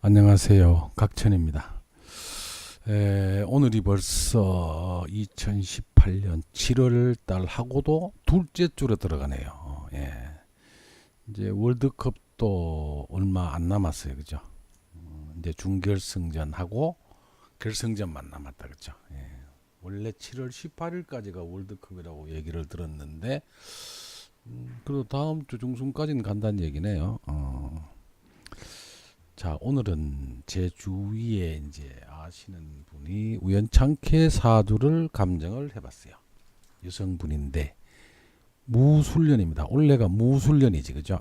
안녕하세요. 각천입니다. 오늘이 벌써 2018년 7월 달하고도 둘째 주로 들어가네요. 이제 월드컵도 얼마 안 남았어요. 그죠? 이제 준결승전하고 결승전만 남았다. 그죠? 원래 7월 18일까지가 월드컵이라고 얘기를 들었는데, 그래도 다음 주 중순까지는 간다는 얘기네요. 자, 오늘은 제 주위에 이제 아시는 분이 우연찮게 사주를 감정을 해봤어요. 여성분인데 무술년입니다. 올해가 무술년이지, 그죠?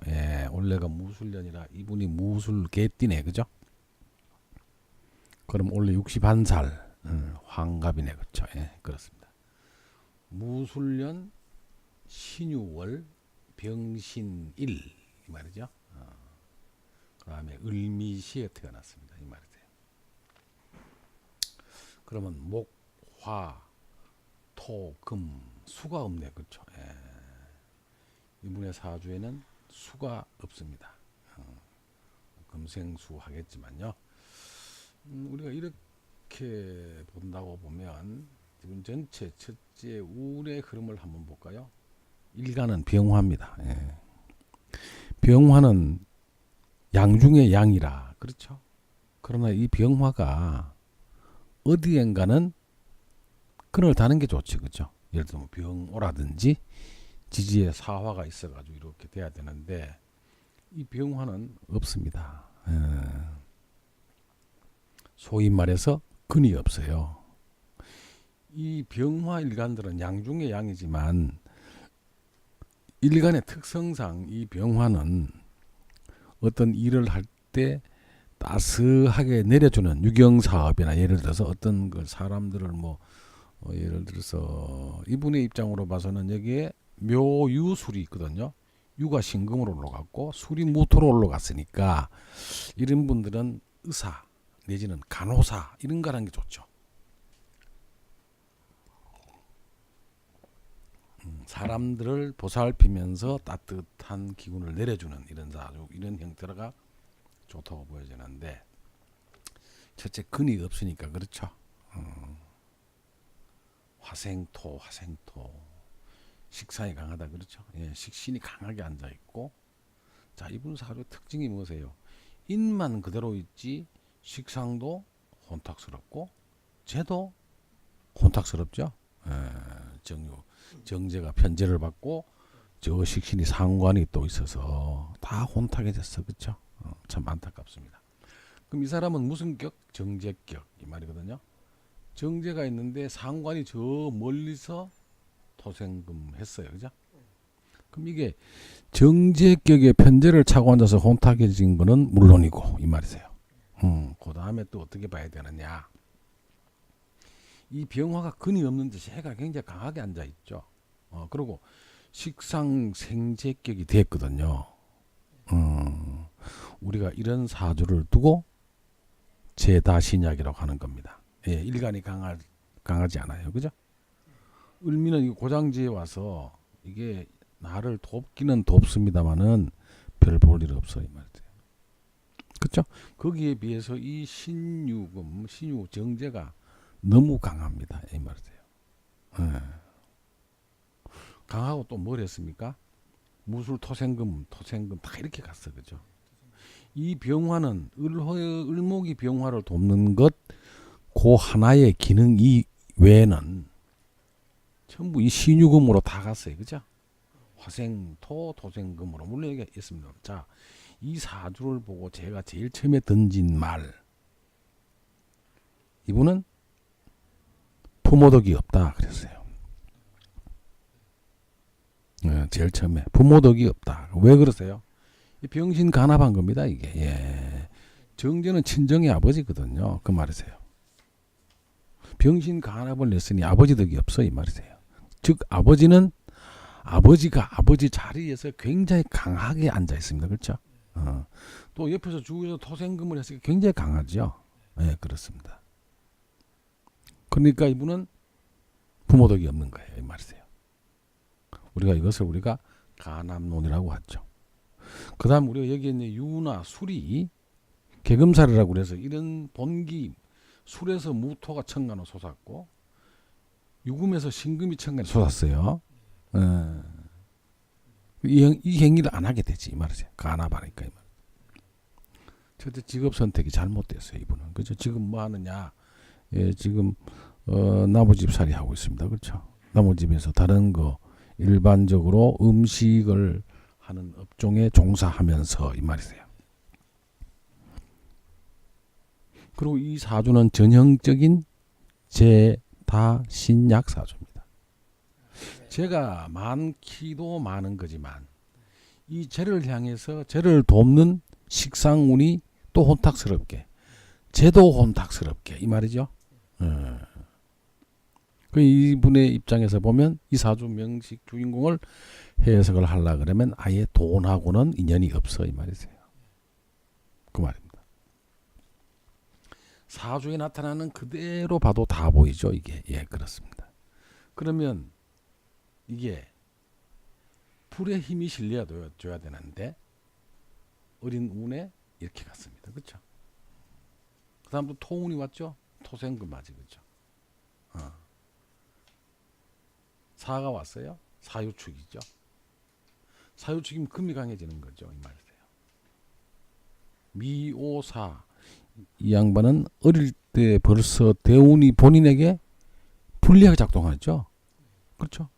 올해가 무술년이라 이분이 무술 개띠네, 그죠? 그럼 올해 61살 환갑이네, 그렇죠? 그렇습니다. 무술년 신유월 병신일 이 말이죠. 그 다음에 을미시에 태어났습니다. 이 말이세요. 그러면 목, 화, 토, 금, 수가 없네. 그렇죠? 이분의 사주에는 수가 없습니다. 금생수 하겠지만요. 우리가 이렇게 본다고 보면 이분 전체 첫째 운의 흐름을 한번 볼까요? 일간은 병화입니다. 병화는 양 중에 양이라 그렇죠. 그러나 이 병화가 어디엔가는 끈을 다는 게 좋지, 그죠? 예를 들면 병오라든지 지지에 사화가 있어가지고 이렇게 돼야 되는데 이 병화는 없습니다. 소위 말해서 끈이 없어요. 이 병화 일간들은 양 중에 양이지만 일간의 특성상 이 병화는 어떤 일을 할 때 따스하게 내려주는 유경사업이나 예를 들어서 어떤 그 사람들을 예를 들어서 이분의 입장으로 봐서는 여기에 묘유술이 있거든요. 유가 신금으로 올라갔고 술이 무토로 올라갔으니까 이런 분들은 의사 내지는 간호사 이런 거 하는 게 좋죠. 사람들을 보살피면서 따뜻한 기운을 내려주는 이런 형태가 좋다고 보여지는데 첫째 근이 없으니까 그렇죠. 화생토 식상이 강하다 그렇죠. 식신이 강하게 앉아 있고 자 이분 사주의 특징이 뭐세요? 인만 그대로 있지 식상도 혼탁스럽고 재도 혼탁스럽죠. 정제가 편제를 받고 저 식신이 상관이 또 있어서 다 혼탁해졌어. 그렇죠? 참 안타깝습니다. 그럼 이 사람은 무슨 격? 정제격 이 말이거든요. 정제가 있는데 상관이 저 멀리서 토생금 했어요. 그죠? 그럼 이게 정제격에 편제를 차고 앉아서 혼탁해진 거는 물론이고 이 말이세요. 그 다음에 또 어떻게 봐야 되느냐. 이 병화가 근이 없는 듯이 해가 굉장히 강하게 앉아 있죠. 그리고 식상 생제격이 됐거든요. 우리가 이런 사주를 두고 제다신약이라고 하는 겁니다. 일간이 강하지 않아요. 그죠? 을미는 고장지에 와서 이게 나를 돕기는 돕습니다만은 별 볼 일 없어 이 말이에요. 그렇죠? 거기에 비해서 이 신유 정제가 너무 강합니다. 이 말이에요. 강하고 또 뭘 했습니까? 무술 토생금 다 이렇게 갔어. 그죠? 이 병화는 을목이 병화를 돕는 것 그 하나의 기능 이외에는 전부 이 신유금으로 다 갔어요. 그죠? 화생토 토생금으로 물론 여기 있습니다. 자, 이 사주를 보고 제가 제일 처음에 던진 말 이분은 부모덕이 없다 그랬어요. 제일 처음에 부모덕이 없다. 왜 그러세요? 병신 간합한 겁니다. 이게 정제는 친정의 아버지거든요. 그 말이세요. 병신 간합을 냈으니 아버지 덕이 없어 이 말이세요. 즉 아버지는 아버지가 아버지 자리에서 굉장히 강하게 앉아 있습니다. 그렇죠? 또 옆에서 주위에서 토생금을 했으니까 굉장히 강하죠. 그렇습니다. 그러니까 이분은 부모덕이 없는 거예요. 이 말이세요. 이것을 간암론이라고 하죠. 그 다음 우리가 여기 있는 유나 술이 개금살이라고 그래서 이런 본기 술에서 무토가 천간을 솟았고 유금에서 신금이 천간에 솟았어요. 이 행위를 안 하게 되지 이 말이죠. 간합하니까 이 말. 첫째 직업 선택이 잘못됐어요 이분은. 그죠? 지금 뭐 하느냐? 예, 지금 나무집살이 하고 있습니다. 그렇죠? 나무집에서 다른 거 일반적으로 음식을 하는 업종에 종사하면서 이 말이세요. 그리고 이 사주는 전형적인 제다신약 사주입니다. 제가 많기도 많은 거지만 이 제를 향해서 제를 돕는 식상운이 또 혼탁스럽게 제도 혼탁스럽게 이 말이죠. 그 이분의 입장에서 보면 이 사주 명식 주인공을 해석을 하려 그러면 아예 돈하고는 인연이 없어 이 말이세요. 그 말입니다. 사주에 나타나는 그대로 봐도 다 보이죠 이게. 예, 그렇습니다. 그러면 이게 불의 힘이 실려줘야 되는데 어린 운에 이렇게 갔습니다. 그렇죠? 그 다음도 토운이 왔죠. 토생금 맞이 그렇죠. 사가 왔어요. 사유축이죠. 사유축이면 금이 강해지는 거죠. 이 말이세요. 미오사 이 양반은 어릴 때 벌써 대운이 본인에게 불리하게 작동하죠. 그렇죠?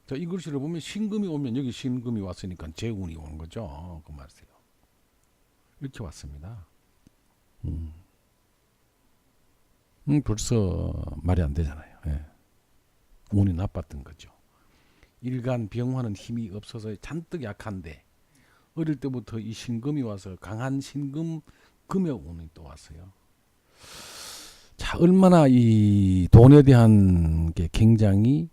자, 이 글씨를 보면 신금이 오면 여기 신금이 왔으니까 재운이 오는 거죠. 그 말이세요. 이렇게 왔습니다. 벌써 말이 안 되잖아요. 예. 운이 나빴던 거죠. 일간 병화는 힘이 없어서 잔뜩 약한데 어릴 때부터 이 신금이 와서 강한 신금 금역 운이 또 왔어요. 자, 얼마나 이 돈에 대한 게 굉장히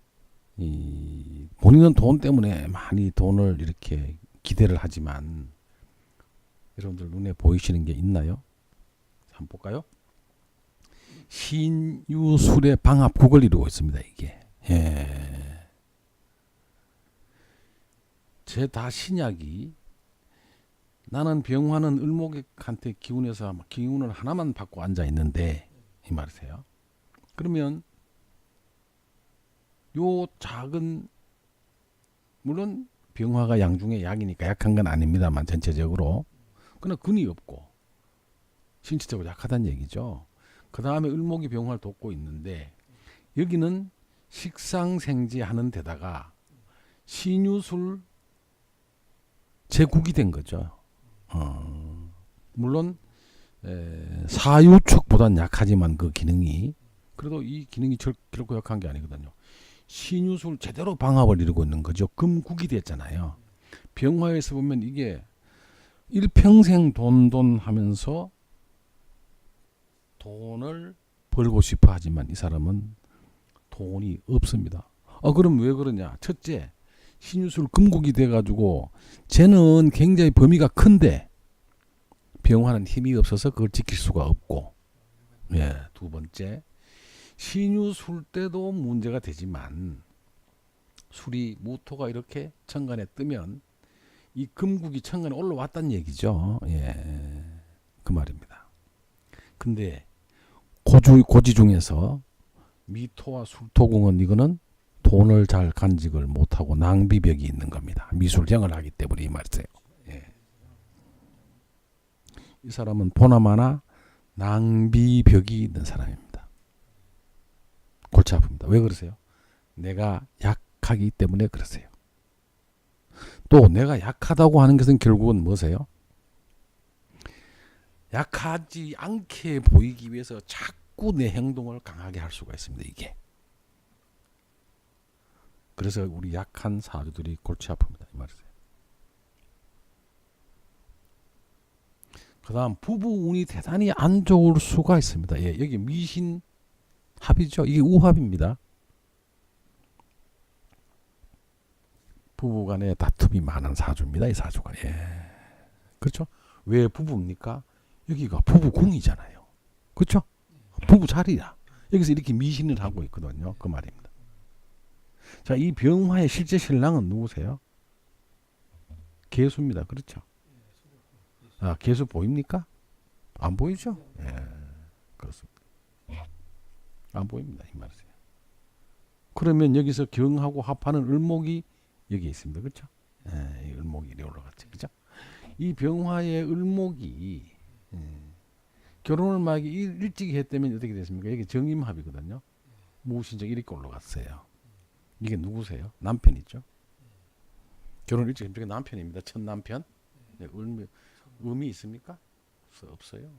본인은 돈 때문에 많이 돈을 이렇게 기대를 하지만 여러분들 눈에 보이시는 게 있나요? 한번 볼까요? 신유술의 방합국을 이루고 있습니다. 이게. 예. 제다 신약이 나는 병화는 을목한테 기운에서 기운을 하나만 받고 앉아 있는데 이 말이세요. 그러면 요 작은 물론 병화가 양중의 약이니까 약한 건 아닙니다만 전체적으로 그러나 근이 없고 신체적으로 약하다는 얘기죠. 그 다음에 을목이 병화를 돕고 있는데 여기는 식상생지하는 데다가 신유술 제국이 된 거죠. 물론 사유축보단 약하지만 그 기능이 그래도 이 기능이 결코 약한 게 아니거든요. 신유술 제대로 방합을 이루고 있는 거죠. 금국이 됐잖아요. 병화에서 보면 이게 일평생 돈 하면서 돈을 벌고 싶어 하지만 이 사람은 돈이 없습니다. 그럼 왜 그러냐? 첫째, 신유술 금국이 돼가지고 쟤는 굉장히 범위가 큰데 병화는 힘이 없어서 그걸 지킬 수가 없고, 예, 두 번째, 신유술 때도 문제가 되지만 술이 무토가 이렇게 천간에 뜨면 이 금국이 천간에 올라왔다는 얘기죠. 예, 그 말입니다. 근데 고지 중에서 미토와 술토궁은 이거는 돈을 잘 간직을 못하고 낭비벽이 있는 겁니다. 미술형을 하기 때문에 이 말이세요. 예. 이 사람은 보나마나 낭비벽이 있는 사람입니다. 골치 아픕니다. 왜 그러세요? 내가 약하기 때문에 그러세요. 또 내가 약하다고 하는 것은 결국은 뭐세요? 약하지 않게 보이기 위해서 자꾸 내 행동을 강하게 할 수가 있습니다. 이게. 그래서 우리 약한 사주들이 골치 아픕니다. 이 말이세요. 그 다음 부부 운이 대단히 안 좋을 수가 있습니다. 예, 여기 미신 합이죠. 이게 우합입니다. 부부 간에 다툼이 많은 사주입니다. 이 사주가. 예. 그렇죠? 왜 부부입니까? 여기가 부부 궁이잖아요. 그렇죠? 부부 자리야. 여기서 이렇게 미신을 하고 있거든요. 그 말입니다. 자, 이 병화의 실제 신랑은 누구세요? 개수입니다. 그렇죠? 개수 보입니까? 안 보이죠? 예, 그렇습니다. 안 보입니다. 이 말이세요. 그러면 여기서 경하고 합하는 을목이 여기 있습니다. 그렇죠? 예, 이 을목이 이리 올라갔죠. 그렇죠? 이 병화의 을목이 결혼을 만약에 일찍 했다면 어떻게 됐습니까? 여기 정임합이거든요. 무신적 이렇게 올라갔어요. 이게 누구세요? 남편이죠. 결혼 일찍 했으니까 남편입니다. 첫 남편. 네, 의미 있습니까? 없어요.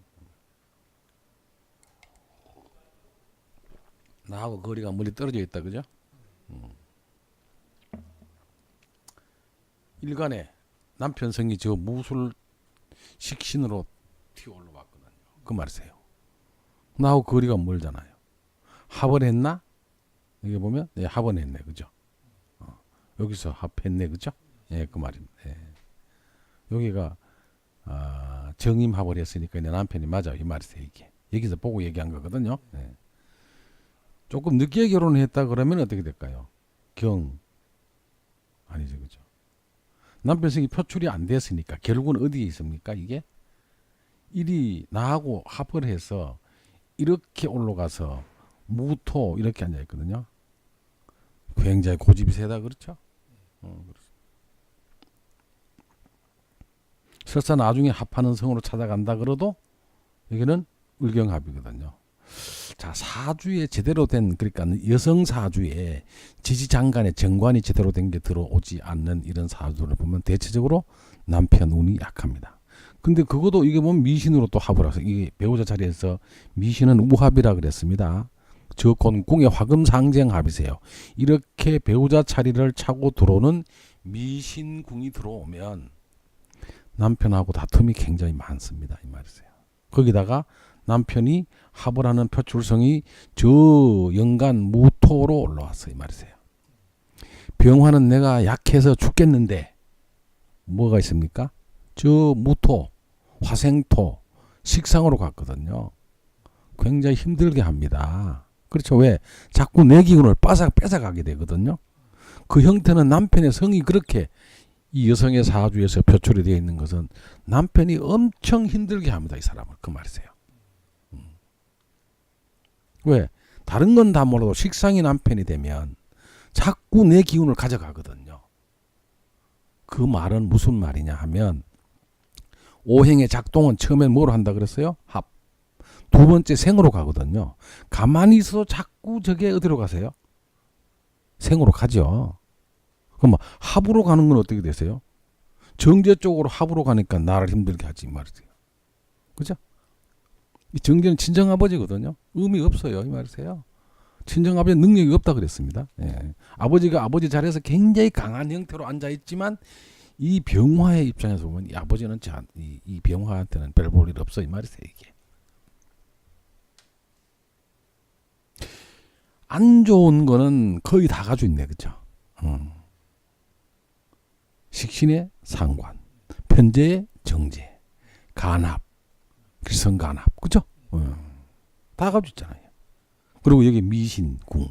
나하고 거리가 멀리 떨어져 있다, 그죠? 일간에 남편 성이 저 무술 식신으로 튀어 올라왔거든요. 그 말이세요. 나하고 거리가 멀잖아요. 합을 했나? 여기 보면 네, 합은 했네, 그죠? 여기서 합했네, 그죠? 예, 그 말입니다. 예. 여기가 정임합을 했으니까 내 남편이 맞아, 이 말이세요. 이게 여기서 보고 얘기한 거거든요. 예. 조금 늦게 결혼했다 그러면 어떻게 될까요? 아니죠, 그죠? 남편 성이 표출이 안 됐으니까 결국은 어디에 있습니까? 이게 일이 나하고 합을 해서 이렇게 올라가서 무토 이렇게 앉아 있거든요. 굉장히 고집이 세다, 그렇죠? 설사 나중에 합하는 성으로 찾아간다 그래도 여기는 을경합이거든요. 자, 사주에 제대로 된, 그러니까 여성 사주에 지지장간에 정관이 제대로 된 게 들어오지 않는 이런 사주를 보면 대체적으로 남편 운이 약합니다. 근데 그것도 이게 보면 미신으로 또 합을 해서 이게 배우자 자리에서 미신은 우합이라 그랬습니다. 저 곤궁의 화금상쟁합이세요. 이렇게 배우자 자리를 차고 들어오는 미신궁이 들어오면 남편하고 다툼이 굉장히 많습니다. 이 말이세요. 거기다가 남편이 합을 하는 표출성이 저 연간 무토로 올라왔어요. 이 말이세요. 병화는 내가 약해서 죽겠는데 뭐가 있습니까? 저 무토, 화생토, 식상으로 갔거든요. 굉장히 힘들게 합니다. 그렇죠. 왜? 자꾸 내 기운을 뺏어가게 되거든요. 그 형태는 남편의 성이 그렇게 이 여성의 사주에서 표출이 되어 있는 것은 남편이 엄청 힘들게 합니다. 이 사람을. 그 말이세요. 왜? 다른 건 다 몰라도 식상이 남편이 되면 자꾸 내 기운을 가져가거든요. 그 말은 무슨 말이냐 하면 오행의 작동은 처음엔 뭐로 한다 그랬어요? 합. 두 번째 생으로 가거든요. 가만히 있어도 자꾸 저게 어디로 가세요? 생으로 가죠. 그럼 합으로 가는 건 어떻게 되세요? 정제 쪽으로 합으로 가니까 나를 힘들게 하지 말이세요. 그죠? 이 정제는 친정아버지거든요. 의미 없어요. 이 말이세요. 친정아버지 능력이 없다 그랬습니다. 예. 아버지가 아버지 자리에서 굉장히 강한 형태로 앉아있지만 이 병화의 입장에서 보면 이 아버지는 이 병화한테는 별 볼 일 없어. 이 말이세요. 이게. 안 좋은 거는 거의 다 가지고 있네. 그죠? 식신의 상관, 편재의 정제, 간합, 기성간합. 그죠? 다 가지고 있잖아요. 그리고 여기 미신궁,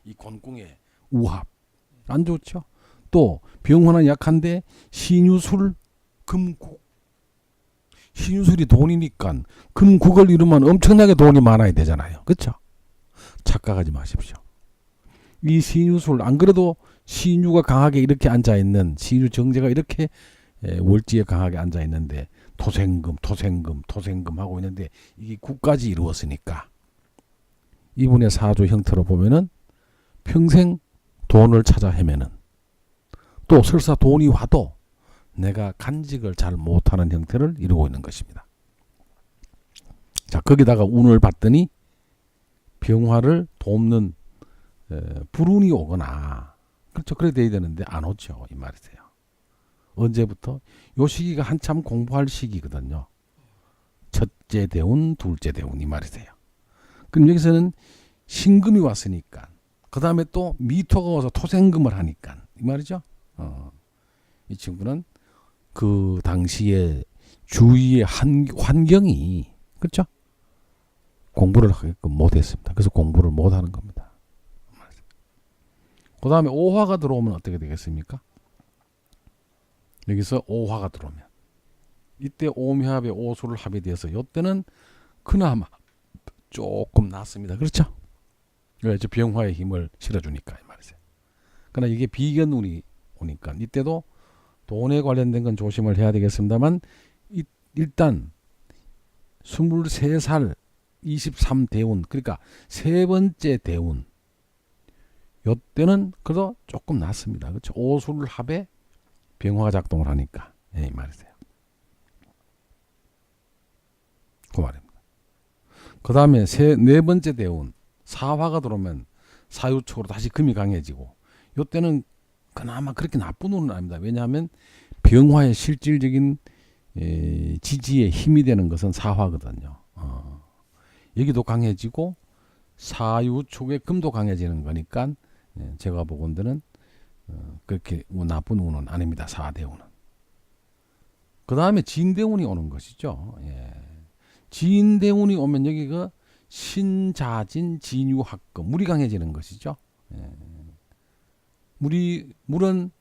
이 곤궁의 우합. 안 좋죠? 또 병화는 약한데 신유술, 금국. 신유술이 돈이니까 금국을 이루면 엄청나게 돈이 많아야 되잖아요. 그렇죠? 착각하지 마십시오. 이 신유술, 안 그래도 신유가 강하게 이렇게 앉아있는, 신유 정제가 이렇게 월지에 강하게 앉아있는데 토생금 하고 있는데 이게 국까지 이루었으니까 이분의 사주 형태로 보면은 평생 돈을 찾아 헤매는, 또 설사 돈이 와도 내가 간직을 잘 못하는 형태를 이루고 있는 것입니다. 자, 거기다가 운을 봤더니 병화를 돕는 불운이 오거나, 그렇죠. 그래 돼야 되는데 안 오죠. 이 말이세요. 언제부터? 요 시기가 한참 공부할 시기거든요. 첫째 대운, 둘째 대운 이 말이세요. 그럼 여기서는 신금이 왔으니까, 그 다음에 또 미토가 와서 토생금을 하니까 이 말이죠. 이 친구는 그 당시에 주위의 환경이, 그렇죠? 공부를 하게끔 못했습니다. 그래서 공부를 못하는 겁니다. 그 다음에 오화가 들어오면 어떻게 되겠습니까? 여기서 오화가 들어오면 이때 오묘합의 오수를 합에 대해서 이때는 그나마 조금 낫습니다. 그렇죠? 저 병화의 힘을 실어주니까 이 말이죠. 그러나 이게 비견운이 오니까 이때도 돈에 관련된 건 조심을 해야 되겠습니다만 일단 23살 23대운 그러니까 세 번째 대운 요때는 그래도 조금 낫습니다. 그렇죠? 오술 합에 병화가 작동을 하니까 이 말이세요. 그 말입니다. 그 다음에 네 번째 대운 사화가 들어오면 사유축으로 다시 금이 강해지고 요때는 그나마 그렇게 나쁜 운은 아닙니다. 왜냐하면 병화의 실질적인 지지의 힘이 되는 것은 사화거든요. 여기도 강해지고 사유축의 금도 강해지는 거니까 제가 보건대는 그렇게 나쁜 운은 아닙니다. 사대운은. 그 다음에 진대운이 오는 것이죠. 진대운이 오면 여기가 신자진 진유합금 물이 강해지는 것이죠. 물은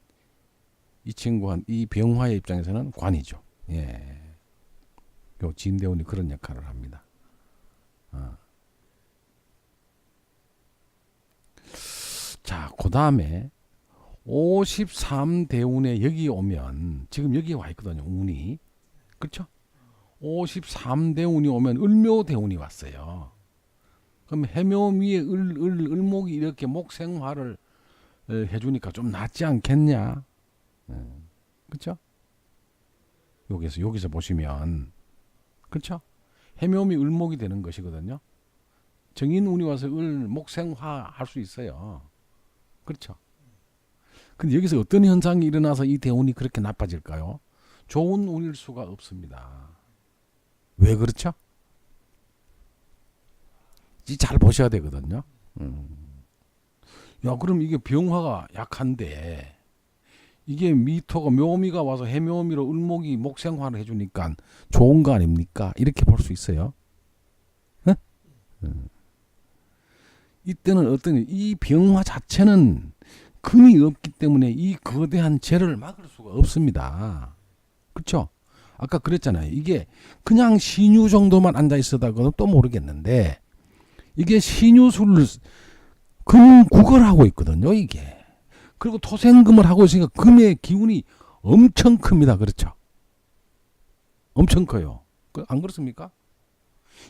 이 친구한 이 병화의 입장에서는 관이죠. 요 진대운이 그런 역할을 합니다. 자, 그 다음에 53대운에 여기 오면 지금 여기 와 있거든요. 운이. 그렇죠? 53대운이 오면 을묘대운이 왔어요. 그럼 해묘미의 을목이 이렇게 목생화를 해주니까 좀 낫지 않겠냐? 그렇죠? 여기서 보시면 그렇죠? 해묘미 을목이 되는 것이거든요. 정인운이 와서 목생화 할 수 있어요. 그렇죠? 근데 여기서 어떤 현상이 일어나서 이 대운이 그렇게 나빠질까요? 좋은 운일 수가 없습니다. 왜 그렇죠? 잘 보셔야 되거든요. 야, 그럼 이게 병화가 약한데 이게 미토가 묘미가 와서 해묘미로 을목이 목생화를 해주니까 좋은 거 아닙니까? 이렇게 볼 수 있어요. 이때는 이 병화 자체는 금이 없기 때문에 이 거대한 재를 막을 수가 없습니다. 그렇죠? 아까 그랬잖아요. 이게 그냥 신유 정도만 앉아 있었다고는 또 모르겠는데 이게 신유술을 금 구걸하고 있거든요. 이게. 그리고 토생금을 하고 있으니까 금의 기운이 엄청 큽니다. 그렇죠? 엄청 커요. 안 그렇습니까?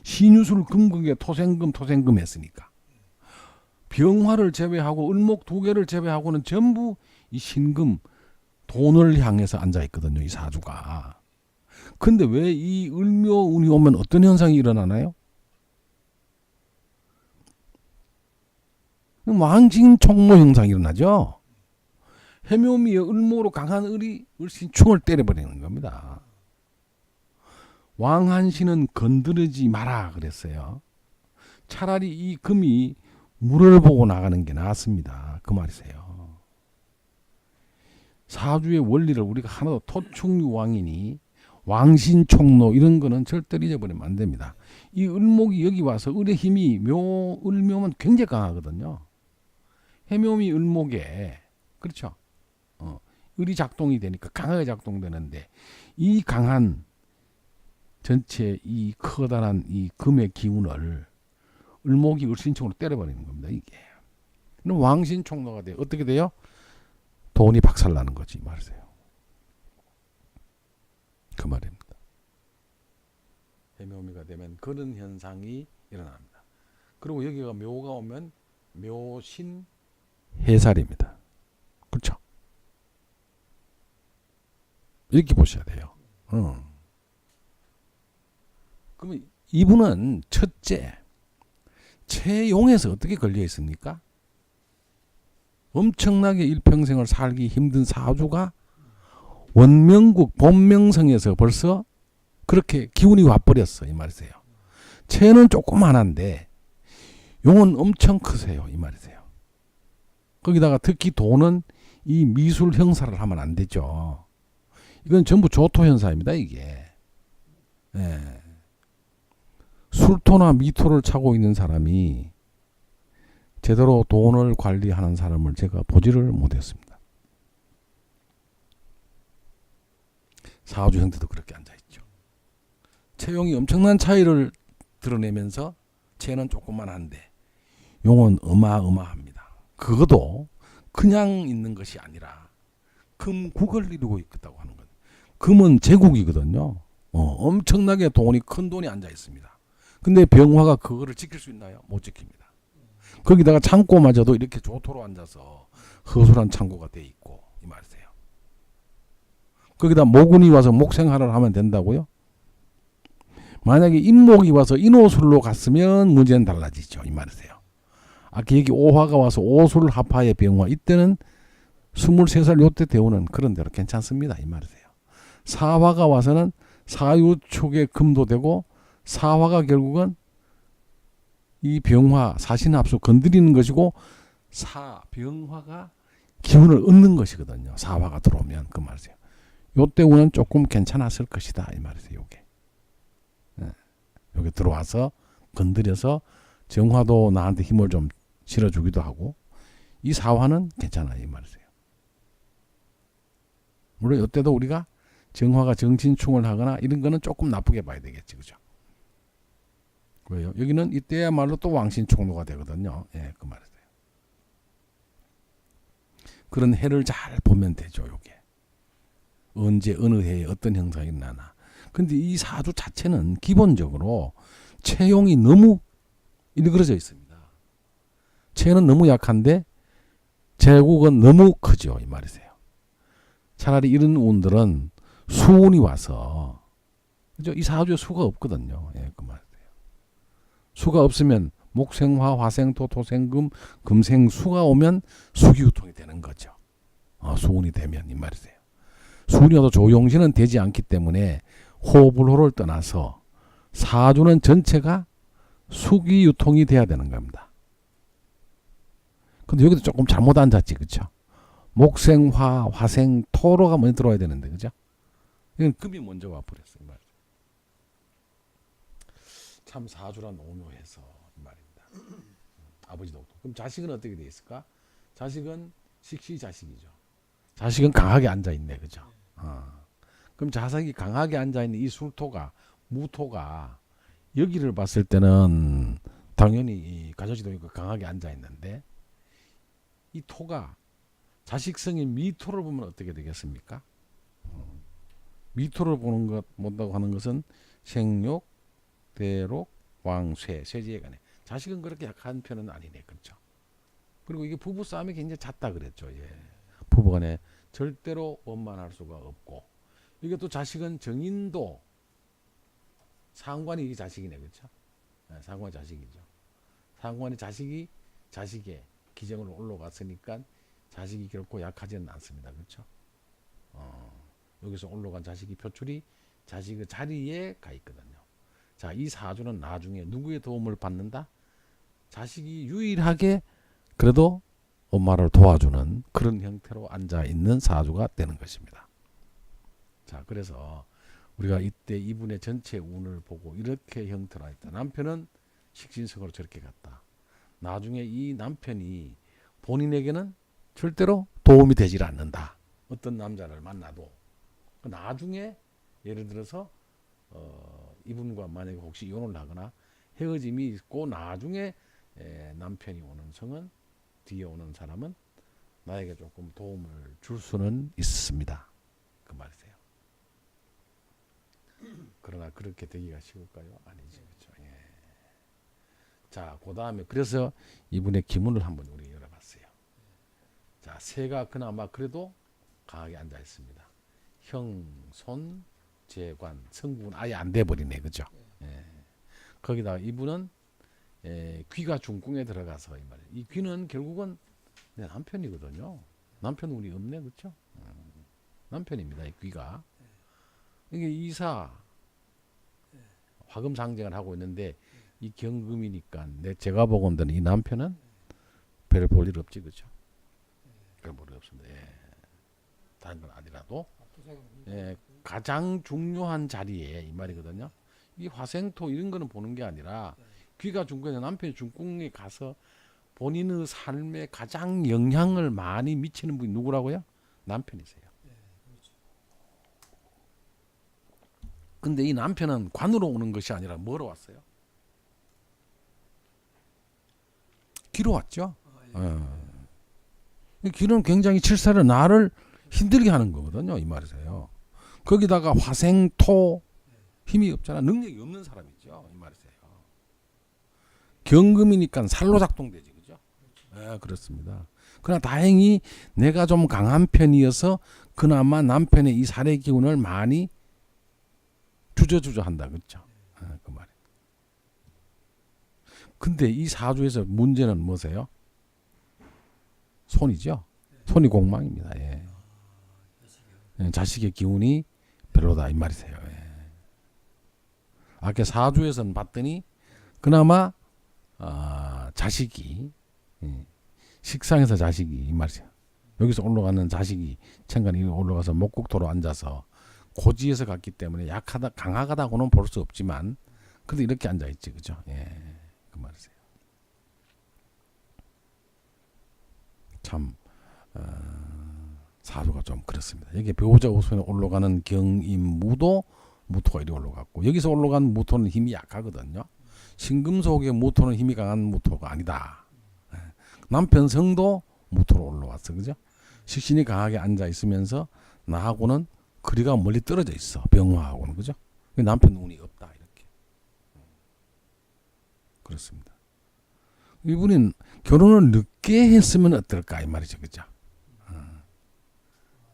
신유술 금극에 토생금 했으니까. 병화를 제외하고 을목 두 개를 제외하고는 전부 이 신금 돈을 향해서 앉아 있거든요. 이 사주가. 근데 왜 이 을묘운이 오면 어떤 현상이 일어나나요? 왕진총로 현상이 일어나죠. 해묘미의 을모로 강한 을이 을신충을 때려버리는 겁니다. 왕한신은 건드리지 마라 그랬어요. 차라리 이 금이 물을 보고 나가는 게 낫습니다. 그 말이세요. 사주의 원리를 우리가 하나도 토축유왕이니 왕신총로 이런 거는 절대 잊어버리면 안 됩니다. 이 을목이 여기 와서 을의 힘이 을묘면 굉장히 강하거든요. 해묘미 을목에 그렇죠. 을이 작동이 되니까 강하게 작동되는데 이 강한 전체 이 커다란 이 금의 기운을 을목이 을신총으로 때려버리는 겁니다. 이게. 그럼 왕신총로가 돼요. 어떻게 돼요? 돈이 박살나는 거지 말이세요. 그 말입니다. 해묘미가 되면 그런 현상이 일어납니다. 그리고 여기가 묘가 오면 묘신 해살입니다. 그렇죠? 이렇게 보셔야 돼요. 그러면 이분은 첫째 채용에서 어떻게 걸려 있습니까? 엄청나게 일평생을 살기 힘든 사주가 원명국 본명성에서 벌써 그렇게 기운이 와버렸어 이 말이세요. 채는 조그만한데 용은 엄청 크세요 이 말이세요. 거기다가 특히 돈은 이 미술 형사를 하면 안 되죠. 이건 전부 조토 현사입니다 이게. 술토나 미토를 차고 있는 사람이 제대로 돈을 관리하는 사람을 제가 보지를 못했습니다. 사주 형태도 그렇게 앉아있죠. 체형이 엄청난 차이를 드러내면서 체는 조그만한데 용은 어마어마합니다. 그것도 그냥 있는 것이 아니라 금국을 이루고 있다고 하는 거예요. 금은 제국이거든요. 엄청나게 큰 돈이 앉아 있습니다. 근데 병화가 그거를 지킬 수 있나요? 못 지킵니다. 거기다가 창고마저도 이렇게 조토로 앉아서 허술한 창고가 돼 있고 이 말이세요. 거기다 모군이 와서 목생활을 하면 된다고요? 만약에 인목이 와서 인오술로 갔으면 문제는 달라지죠. 이 말이세요. 아까 여기 오화가 와서 오술 합화의 병화 이때는 23살 요때 대우는 그런 대로 괜찮습니다. 이 말이세요. 사화가 와서는 사유축에 금도 되고 사화가 결국은 이 병화 사신합수 건드리는 것이고 병화가 기운을 얻는 것이거든요. 사화가 들어오면 그 말이세요. 요때 운은 조금 괜찮았을 것이다. 이 말이세요. 요게. 여기 들어와서 건드려서 정화도 나한테 힘을 좀 실어주기도 하고 이 사화는 괜찮아요. 이 말이세요. 물론 이때도 우리가 정화가 정신충을 하거나 이런 거는 조금 나쁘게 봐야 되겠지. 그죠? 왜요? 여기는 이때야말로 또 왕신충로가 되거든요. 예, 그 말이세요. 그런 해를 잘 보면 되죠. 요게. 언제 어느 해에 어떤 형상이 나나. 근데 이 사주 자체는 기본적으로 체용이 너무 일그러져 있습니다. 체는 너무 약한데 제국은 너무 크죠. 이 말이세요. 차라리 이런 운들은 수운이 와서 그죠? 이 사주에 수가 없거든요. 예, 그 말이세요. 수가 없으면 목생화, 화생토, 토생금, 금생 수가 오면 수기유통이 되는 거죠. 수운이 되면 이 말이세요. 수운이 와도 조용신은 되지 않기 때문에 호불호를 떠나서 사주는 전체가 수기유통이 돼야 되는 겁니다. 근데 여기도 조금 잘못 앉았지, 그렇죠? 목생화, 화생, 토로가 먼저 들어와야 되는데, 그죠? 이건 금이 먼저 와버렸어요, 이 말이죠. 참 사주란 오묘해서 이 말입니다. 아버지도 없고. 그럼 자식은 어떻게 돼 있을까? 자식은 식시자식이죠. 자식은 강하게 앉아 있네, 그죠? 그럼 자식이 강하게 앉아 있는 이 술토가 무토가 여기를 봤을 때는 당연히 이 가저지도 강하게 앉아 있는데 이 토가 자식성인 미토를 보면 어떻게 되겠습니까? 미토를 보는 것 못다고 하는 것은 생욕, 대록, 왕쇠, 쇠지에 관해 자식은 그렇게 약한 편은 아니네, 그렇죠? 그리고 이게 부부 싸움이 굉장히 잦다 그랬죠. 예. 부부간에 절대로 원만할 수가 없고 이게 또 자식은 정인도 상관이 이게 자식이네, 그렇죠? 네, 상관 자식이죠. 상관이 자식의 기정으로 올라갔으니까 자식이 결코 약하지는 않습니다, 그렇죠? 여기서 올라간 자식이 표출이 자식의 자리에 가 있거든요. 자, 이 사주는 나중에 누구의 도움을 받는다? 자식이 유일하게 그래도 엄마를 도와주는 그런 형태로 앉아 있는 사주가 되는 것입니다. 자, 그래서 우리가 이때 이분의 전체 운을 보고 이렇게 형태로 했다. 남편은 식신성으로 저렇게 갔다. 나중에 이 남편이 본인에게는 절대로 도움이 되질 않는다. 어떤 남자를 만나도 나중에 예를 들어서 이분과 만약에 혹시 이혼을 하거나 헤어짐이 있고 나중에 남편이 오는 성은 뒤에 오는 사람은 나에게 조금 도움을 줄 수는 있습니다. 그 말이세요. 그러나 그렇게 되기가 쉬울까요? 아니지, 그렇죠. 예. 자, 그 다음에 그래서 이분의 기문을 한번 우리 열어봤어요. 자, 새가 그나마 그래도 강하게 앉아 있습니다. 형, 손, 재관, 성분 아예 안 돼 버리네, 그죠? 예. 거기다가 이분은 귀가 중궁에 들어가서 이 말이에요. 이 귀는 결국은 내 남편이거든요. 남편 운이 없네, 그렇죠? 남편입니다, 이 귀가. 이게 이사 화금 상징을 하고 있는데 이 경금이니까 제가 보건대는 이 남편은 별 볼 일 없지, 그렇죠? 별 볼 일 없습니다. 예. 다른 건 아니라도 가장 중요한 자리에 이 말이거든요. 이 화생토 이런 거는 보는 게 아니라 귀가 중궁에 남편이 중궁에 가서 본인의 삶에 가장 영향을 많이 미치는 분이 누구라고요? 남편이세요. 근데 이 남편은 관으로 오는 것이 아니라 뭐로 왔어요? 기로 왔죠. 기는 굉장히 칠사를 나를 힘들게 하는 거거든요. 이 말이세요. 거기다가 화생토 힘이 없잖아. 능력이 없는 사람이죠. 이 말이세요. 경금이니까 살로 작동되지, 그죠? 네, 그렇습니다. 그러나 다행히 내가 좀 강한 편이어서 그나마 남편의 이 살의 기운을 많이 주저주저 한다, 그렇죠? 그 말이. 근데 이 사주에서 문제는 뭐세요? 손이죠. 손이 공망입니다. 예. 자식의 기운이 별로다 이 말이세요. 예. 아까 사주에서는 봤더니 그나마 자식이 식상에서 자식이 이 말이에요. 여기서 올라가는 자식이 천간이 올라가서 목국토로 앉아서 고지에서 갔기 때문에 약하다 강하다고는 볼 수 없지만 그래도 이렇게 앉아 있지, 그죠? 예, 그 말이세요. 참 사주가 좀 그렇습니다. 여기 배우자 우선에 올라가는 경임무도 무토가 이리 올라갔고 여기서 올라간 무토는 힘이 약하거든요. 신금속의 무토는 힘이 강한 무토가 아니다. 남편 성도 무토로 올라왔어, 그죠? 식신이 강하게 앉아 있으면서 나하고는 거리가 멀리 떨어져 있어, 병화하고는, 그죠? 남편 운이 없다 이렇게. 그렇습니다. 이분은 결혼을 늦게 했으면 어떨까 이 말이죠, 그죠?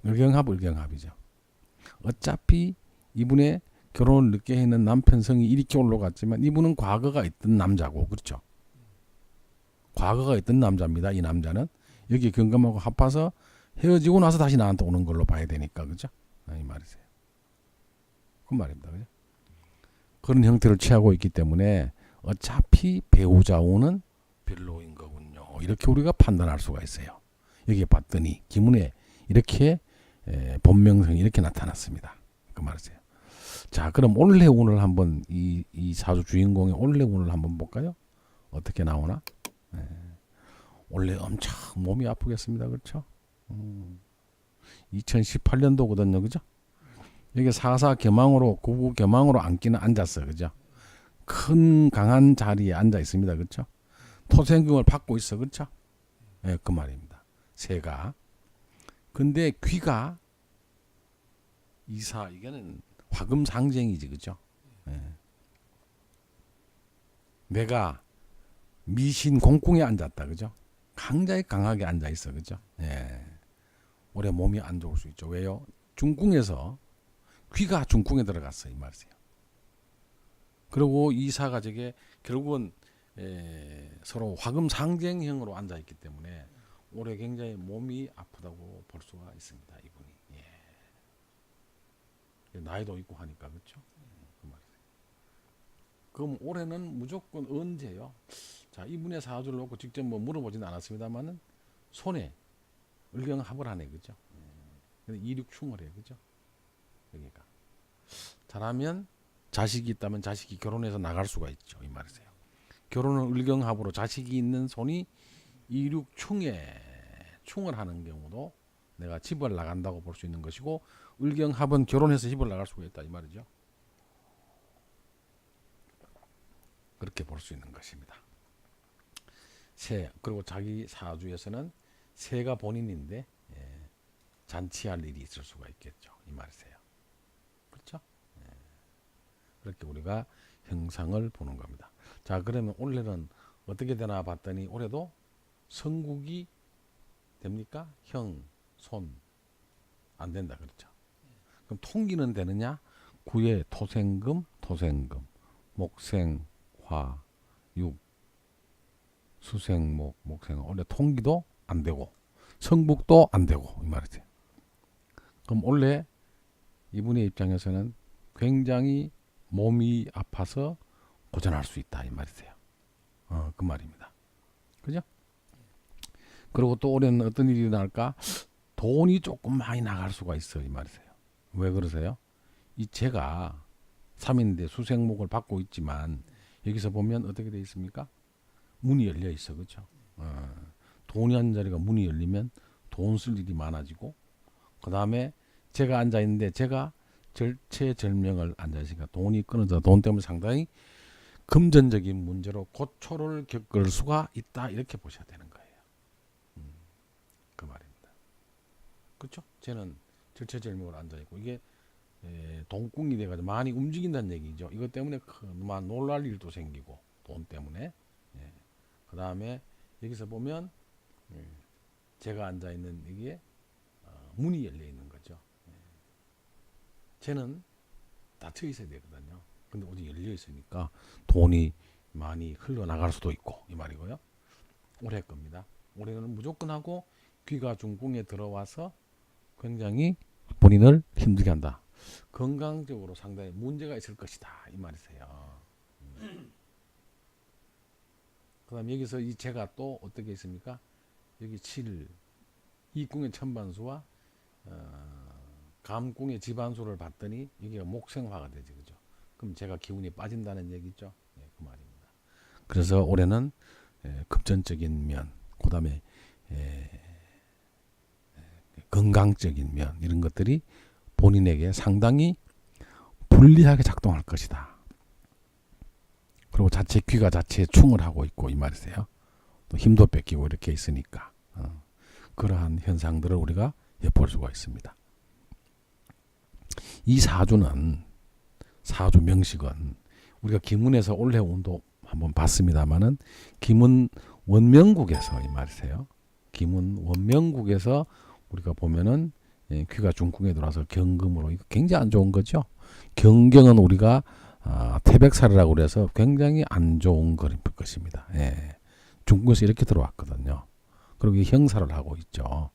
을경합이죠. 어차피 이분의 결혼을 늦게 했는 남편 성이 이렇게 올라갔지만 이분은 과거가 있던 남자고, 그렇죠? 과거가 있던 남자입니다. 이 남자는 여기 경금하고 합해서 헤어지고 나서 다시 나한테 오는 걸로 봐야 되니까, 그죠? 이 말이세요. 그 말입니다, 그죠? 그런 형태를 취하고 있기 때문에 어차피 배우자 운은 별로인 거군요. 이렇게 우리가 판단할 수가 있어요. 여기 봤더니 기문에 이렇게 본명성이 이렇게 나타났습니다. 그 말이세요. 자, 그럼 올해 운을 한번 이 사주 주인공의 올해 운을 한번 볼까요? 어떻게 나오나? 원래 엄청 몸이 아프겠습니다. 그렇죠? 2018년도거든요. 그죠? 여기 사사 겸황으로 구구 겸황으로 앉았어. 그죠? 큰 강한 자리에 앉아 있습니다. 그렇죠? 토생금을 받고 있어. 그렇죠? 예, 그 말입니다. 새가. 근데 귀가 이사 이게는 화금 상징이지. 그죠? 예. 내가 미신 공궁에 앉았다. 그죠? 굉장히 강하게 앉아 있어. 그죠? 예. 올해 몸이 안 좋을 수 있죠. 왜요? 중궁에서 귀가 중궁에 들어갔어. 이 말이에요. 그리고 이사가 저게 결국은 서로 화금 상징형으로 앉아 있기 때문에 올해 굉장히 몸이 아프다고 볼 수가 있습니다. 이분이. 예. 나이도 있고 하니까 그렇죠. 그 말이에요. 그럼 올해는 무조건 언제요? 자, 이분의 사주를 놓고 직접 뭐 물어보진 않았습니다만은 손에 을경합을 하네, 그죠? 이륙충을 해, 그죠? 여기가 잘하면 자식이 있다면 자식이 결혼해서 나갈 수가 있죠, 이 말이세요. 결혼은 을경합으로 자식이 있는 손이 이륙충에 충을 하는 경우도 내가 집을 나간다고 볼 수 있는 것이고 을경합은 결혼해서 집을 나갈 수가 있다 이 말이죠. 그렇게 볼 수 있는 것입니다. 새 그리고 자기 사주에서는 새가 본인인데 잔치할 일이 있을 수가 있겠죠. 이 말이세요. 그렇죠? 그렇게 우리가 형상을 보는 겁니다. 자, 그러면 올해는 어떻게 되나 봤더니 올해도 성국이 됩니까? 형, 손 안 된다 그렇죠. 그럼 통기는 되느냐? 구의 토생금, 목생, 화, 육, 수생목, 목생. 원래 통기도 안 되고 성북도 안 되고 이 말이죠. 그럼 원래 이분의 입장에서는 굉장히 몸이 아파서 고전할 수 있다 이 말이세요. 그 말입니다. 그죠? 그리고 또 올해는 어떤 일이 일어날까? 돈이 조금 많이 나갈 수가 있어 이 말이세요. 왜 그러세요? 이 제가 3인데 수생목을 받고 있지만 여기서 보면 어떻게 돼 있습니까? 문이 열려 있어, 그렇죠? 돈이 앉은 자리가 문이 열리면 돈 쓸 일이 많아지고 그 다음에 제가 앉아 있는데 제가 절체절명을 앉아있으니까 돈이 끊어져 돈 때문에 상당히 금전적인 문제로 고초를 겪을 수가 있다 이렇게 보셔야 되는 거예요. 그 말입니다. 그렇죠? 쟤는 절체절명으로 앉아있고 이게 돈궁이 돼가지고 많이 움직인다는 얘기죠. 이것 때문에 막 놀랄 일도 생기고 돈 때문에. 그 다음에 여기서 보면 제가 앉아있는 이게 문이 열려 있는 거죠. 쟤는 닫혀 있어야 되거든요. 근데 어디 열려 있으니까 돈이 많이 흘러나갈 수도 있고 이 말이고요. 올해 겁니다. 올해는 무조건 하고 귀가 중궁에 들어와서 굉장히 본인을 힘들게 한다. 건강적으로 상당히 문제가 있을 것이다 이 말이세요. 그 다음 여기서 이 제가 또 어떻게 있습니까? 여기 7 이 궁의 천반수와 감궁의 지반수를 봤더니 이게 목생화가 되죠. 그죠? 그럼 제가 기운이 빠진다는 얘기죠. 그 말입니다. 그래서 올해는 금전적인 면, 그 다음에 건강적인 면 이런 것들이 본인에게 상당히 불리하게 작동할 것이다. 그리고 자체 귀가 자체에 충을 하고 있고 이 말이세요. 또 힘도 뺏기고 이렇게 있으니까 그러한 현상들을 우리가 엿볼 수가 있습니다. 이 사주는 사주 명식은 우리가 기문에서 올해 운도 한번 봤습니다만은 기문 원명국에서 이 말이세요. 기문 원명국에서 우리가 보면은 귀가 중궁에 들어와서 경금으로 이거 굉장히 안 좋은 거죠. 경경은 우리가 태백살이라고 그래서 굉장히 안 좋은 것입니다. 중궁에서 이렇게 들어왔거든요. 그리고 형사를 하고 있죠.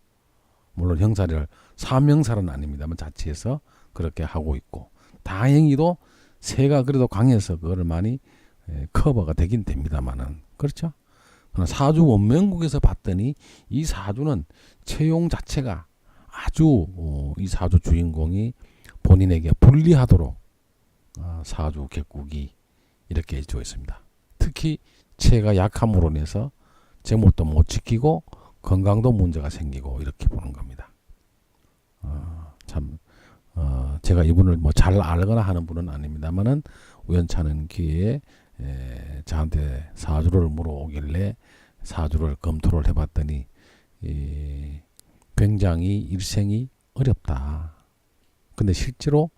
물론 형사를 사명살은 아닙니다만 자체에서 그렇게 하고 있고 다행히도 새가 그래도 강해서 그거를 많이 커버가 되긴 됩니다만은 그렇죠. 사주 원명국에서 봤더니 이 사주는 채용 자체가 아주 이 사주 주인공이 본인에게 불리하도록 사주 객국이 이렇게 되어 있습니다. 특히 채가 약함으로 인해서 재물도 못 지키고 건강도 문제가 생기고 이렇게 보는 겁니다. 제가 이분을 뭐 잘 알거나 하는 분은 아닙니다만은 우연찮은 기회에 저한테 사주를 물어오길래 사주를 검토를 해봤더니 굉장히 일생이 어렵다. 근데 실제로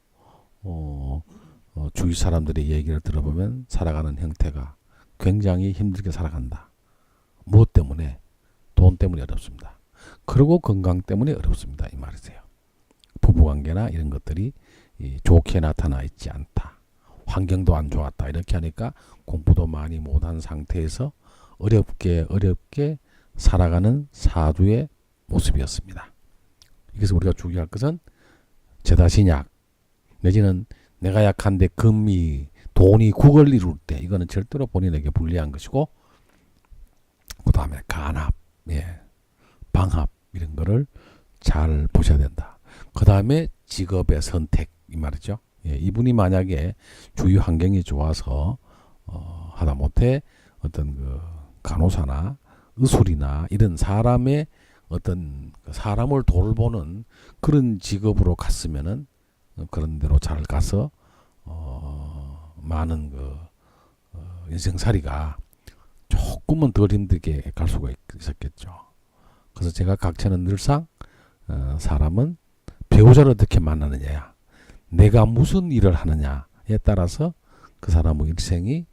주위 사람들의 얘기를 들어보면 살아가는 형태가 굉장히 힘들게 살아간다. 무엇 때문에? 돈 때문에 어렵습니다. 그리고 건강 때문에 어렵습니다. 이 말이세요. 부부관계나 이런 것들이 좋게 나타나 있지 않다. 환경도 안 좋았다. 이렇게 하니까 공부도 많이 못한 상태에서 어렵게 살아가는 사주의 모습이었습니다. 그래서 우리가 주의할 것은 제다신약 내지는 내가 약한데 금이 돈이 국을 이룰 때 이거는 절대로 본인에게 불리한 것이고 그 다음에 간합, 방합 이런 거를 잘 보셔야 된다. 그 다음에 직업의 선택 이 말이죠. 이분이 만약에 주위 환경이 좋아서 하다못해 어떤 그 간호사나 의술이나 이런 사람의 어떤 사람을 돌보는 그런 직업으로 갔으면은 그런 데로 잘 가서 많은 인생살이가 조금은 덜 힘들게 갈 수가 있었겠죠. 그래서 제가 각처는 늘상 사람은 배우자를 어떻게 만나느냐, 내가 무슨 일을 하느냐에 따라서 그 사람의 일생이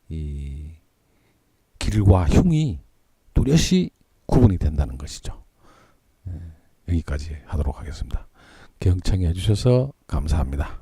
이 길과 흉이 뚜렷이 구분이 된다는 것이죠. 여기까지 하도록 하겠습니다. 경청해 주셔서 감사합니다.